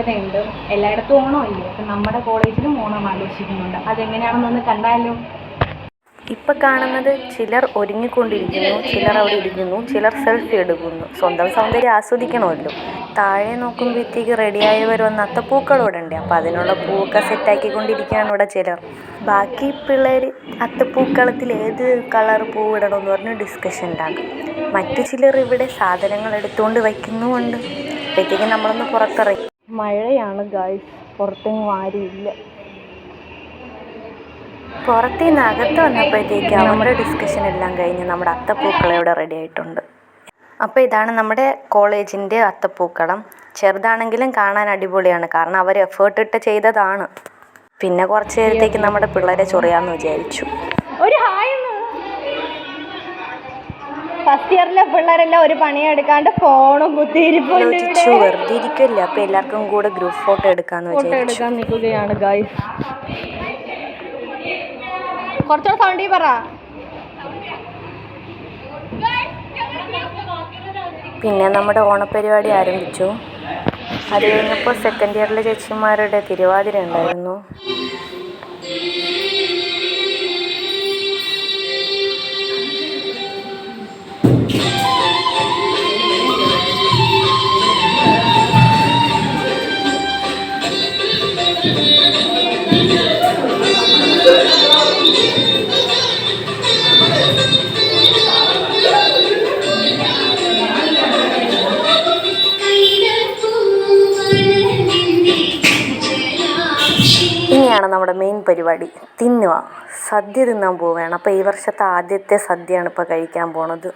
പ്രത്യേകതയുണ്ട്. എല്ലായിടത്തും ഓണമല്ലേ, അപ്പം നമ്മുടെ കോളേജിലും ഓണം ആഘോഷിക്കുന്നുണ്ട്. അതെങ്ങനെയാണെന്നൊന്ന് കണ്ടാലോ? ഇപ്പം കാണുന്നത് ചിലർ ഒരുങ്ങിക്കൊണ്ടിരിക്കുന്നു, ചിലർ അവിടെ ഇരിക്കുന്നു, ചിലർ സെൽഫി എടുക്കുന്നു. സ്വന്തം സൗന്ദര്യം ആസ്വദിക്കണമല്ലോ. താഴെ നോക്കുമ്പോഴത്തേക്ക് റെഡിയായവർ വന്ന് അത്തപ്പൂക്കളോടുണ്ട്. അപ്പം അതിനുള്ള പൂവൊക്കെ സെറ്റാക്കിക്കൊണ്ടിരിക്കുകയാണ് ഇവിടെ ചിലർ. ബാക്കി പിള്ളേർ അത്തപ്പൂക്കളത്തിൽ ഏത് കളർ പൂവിടണമെന്ന് പറഞ്ഞ് ഡിസ്കഷൻ ഉണ്ടാകും. മറ്റു ചിലർ ഇവിടെ സാധനങ്ങൾ എടുത്തുകൊണ്ട് വയ്ക്കുന്നുമുണ്ട്. അപ്പോഴത്തേക്ക് നമ്മളൊന്ന് പുറത്തിറങ്ങി. മഴയാണ് ഗായ്സ്, പുറത്തെങ്ങും ആരുമില്ല. പുറത്തുനിന്ന് അകത്ത് വന്നപ്പോഴത്തേക്ക് നമ്മുടെ ഡിസ്കഷൻ എല്ലാം കഴിഞ്ഞ് നമ്മുടെ അത്തപ്പൂക്കളം ഇവിടെ റെഡി ആയിട്ടുണ്ട്. അപ്പോൾ ഇതാണ് നമ്മുടെ കോളേജിൻ്റെ അത്തപ്പൂക്കളം. ചെറുതാണെങ്കിലും കാണാൻ അടിപൊളിയാണ്, കാരണം അവർ എഫേർട്ട് ഇട്ട് ചെയ്തതാണ്. പിന്നെ കുറച്ച് നേരത്തേക്ക് നമ്മുടെ പിള്ളേരെ ചൊറിയാമെന്ന് വിചാരിച്ചു. ഒരു ഹായ്. ഫസ്റ്റ് ഇയറിലെ പിള്ളേരെല്ലാം ഒരു പണിയെടുക്കാണ്ട് ഫോണും കുത്തിയിരിച്ചു വെറുതെ ഇരിക്കില്ല. അപ്പോൾ എല്ലാവർക്കും കൂടെ ഗ്രൂപ്പ് ഫോട്ടോ എടുക്കാൻ നിൽക്കുകയാണ് ഗായ്സ്. കുറച്ചുകൂടെ സൗണ്ടി പറ. പിന്നെ നമ്മുടെ ഓണപ്പരിപാടി ആരംഭിച്ചു. അത് കഴിഞ്ഞപ്പോൾ സെക്കൻഡ് ഇയറിലെ ചേച്ചിമാരുടെ തിരുവാതിര ഉണ്ടായിരുന്നു. ഇനിയാണ് നമ്മുടെ മെയിൻ പരിപാടി, തിന്നുക. സദ്യ തിന്നാൻ പോവുകയാണ്. അപ്പോൾ ഈ വർഷത്തെ ആദ്യത്തെ സദ്യയാണ് ഇപ്പോൾ കഴിക്കാൻ പോണത്.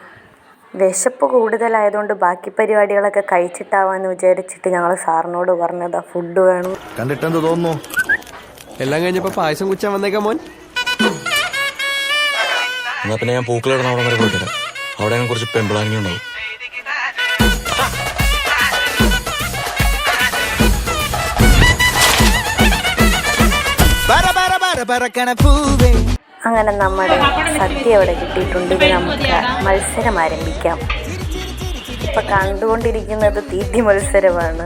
വിശപ്പ് കൂടുതലായതുകൊണ്ട് ബാക്കി പരിപാടികളൊക്കെ കഴിച്ചിട്ടാവാന്ന് വിചാരിച്ചിട്ട് ഞങ്ങൾ സാറിനോട് പറഞ്ഞതാ ഫുഡ് വേണം. കണ്ടിട്ടെന്ത് തോന്നുന്നു? എല്ലാം കഴിഞ്ഞപ്പോ പായസം കുച്ചാൻ വന്നേക്കാം മോൻ. എന്നാ പിന്നെ ഞാൻ പൂക്കളിടുന്ന അവിടെ വരെ പോയിട്ടില്ല. അവിടെ കുറച്ച് പെമ്പിളാങ്ങി ഉണ്ടാവും. അങ്ങനെ നമ്മുടെ സദ്യ അവിടെ കിട്ടിയിട്ടുണ്ട്. ഇനി നമുക്ക് മത്സരം ആരംഭിക്കാം. ഇപ്പൊ കണ്ടുകൊണ്ടിരിക്കുന്നത് തീറ്റി മത്സരമാണ്.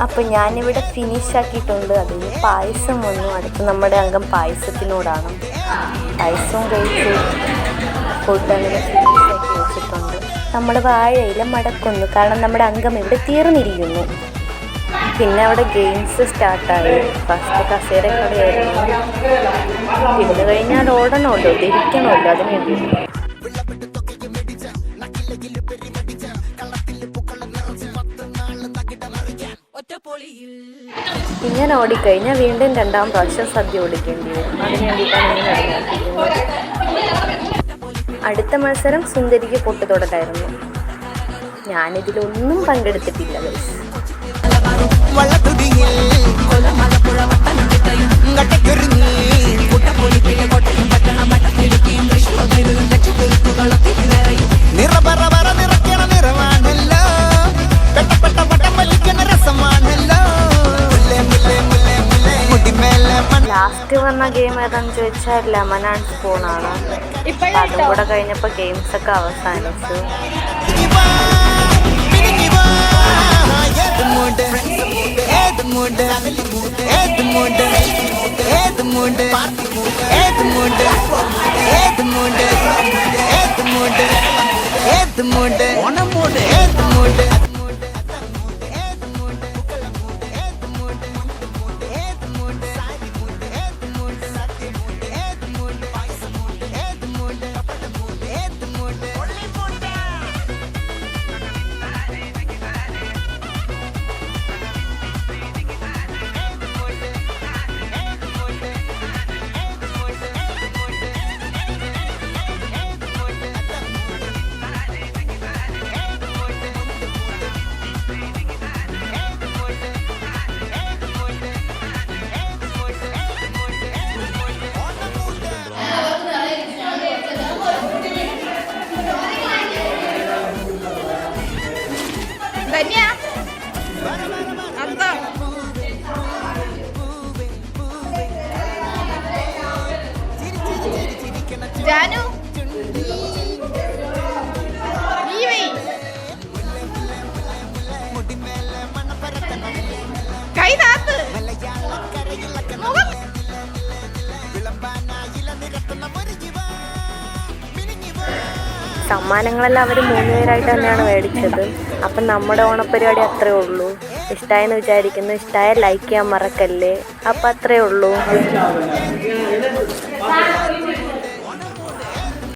അപ്പൊ ഞാനിവിടെ ഫിനിഷ് ആക്കിയിട്ടുണ്ട്. അതിന് പായസം വന്നു. അടുത്ത് നമ്മുടെ അംഗം പായസത്തിനോടാണ്. പായസവും കഴിച്ചു. ഫുഡ് അങ്ങനെ ഫിനിഷ് ആക്കി വെച്ചിട്ടുണ്ട്. നമ്മുടെ വാഴയില മടക്കുന്നു, കാരണം നമ്മുടെ അംഗം ഇവിടെ തീർന്നിരിക്കുന്നു. പിന്നെ അവിടെ ഗെയിംസ് സ്റ്റാർട്ടായി. ഫസ്റ്റ് കസേരക്കളിയായിരുന്നു. പിന്നെ കഴിഞ്ഞാൽ ഓടണമല്ലോ, ധരിക്കണമല്ലോ, അതിന് വേണ്ടി. ഇങ്ങനെ ഓടിക്കഴിഞ്ഞാൽ വീണ്ടും രണ്ടാം പ്രാവശ്യം സദ്യ ഓടിക്കേണ്ടി വരും. അതിന് വേണ്ടിയിട്ടാണ് ഇങ്ങനെ നടന്നിരിക്കുന്നത്. അടുത്ത മത്സരം സുന്ദരിക്ക് പൊട്ടുതൊടലായിരുന്നു. ഞാനിതിലൊന്നും പങ്കെടുത്തിട്ടില്ല. ലാസ്റ്റ് വന്ന ഗെയിം ഏതാണെന്ന് ചോദിച്ചാൽ ലെമൺ ആൻഡ് സ്പൂൺ ആണ്. അതും കൂടെ കഴിഞ്ഞപ്പോൾ ഗെയിംസ് ഒക്കെ അവസാനിച്ചു. സമ്മാനങ്ങളെല്ലാം അവർ 3 പേരായിട്ട് തന്നെയാണ് മേടിച്ചത്. അപ്പം നമ്മുടെ ഓണപ്പരിപാടി അത്രേ ഉള്ളൂ. ഇഷ്ടമായെന്ന് വിചാരിക്കുന്നു. ഇഷ്ടമായ ലൈക്ക് ചെയ്യാൻ മറക്കല്ലേ. അപ്പം അത്രേ ഉള്ളൂ.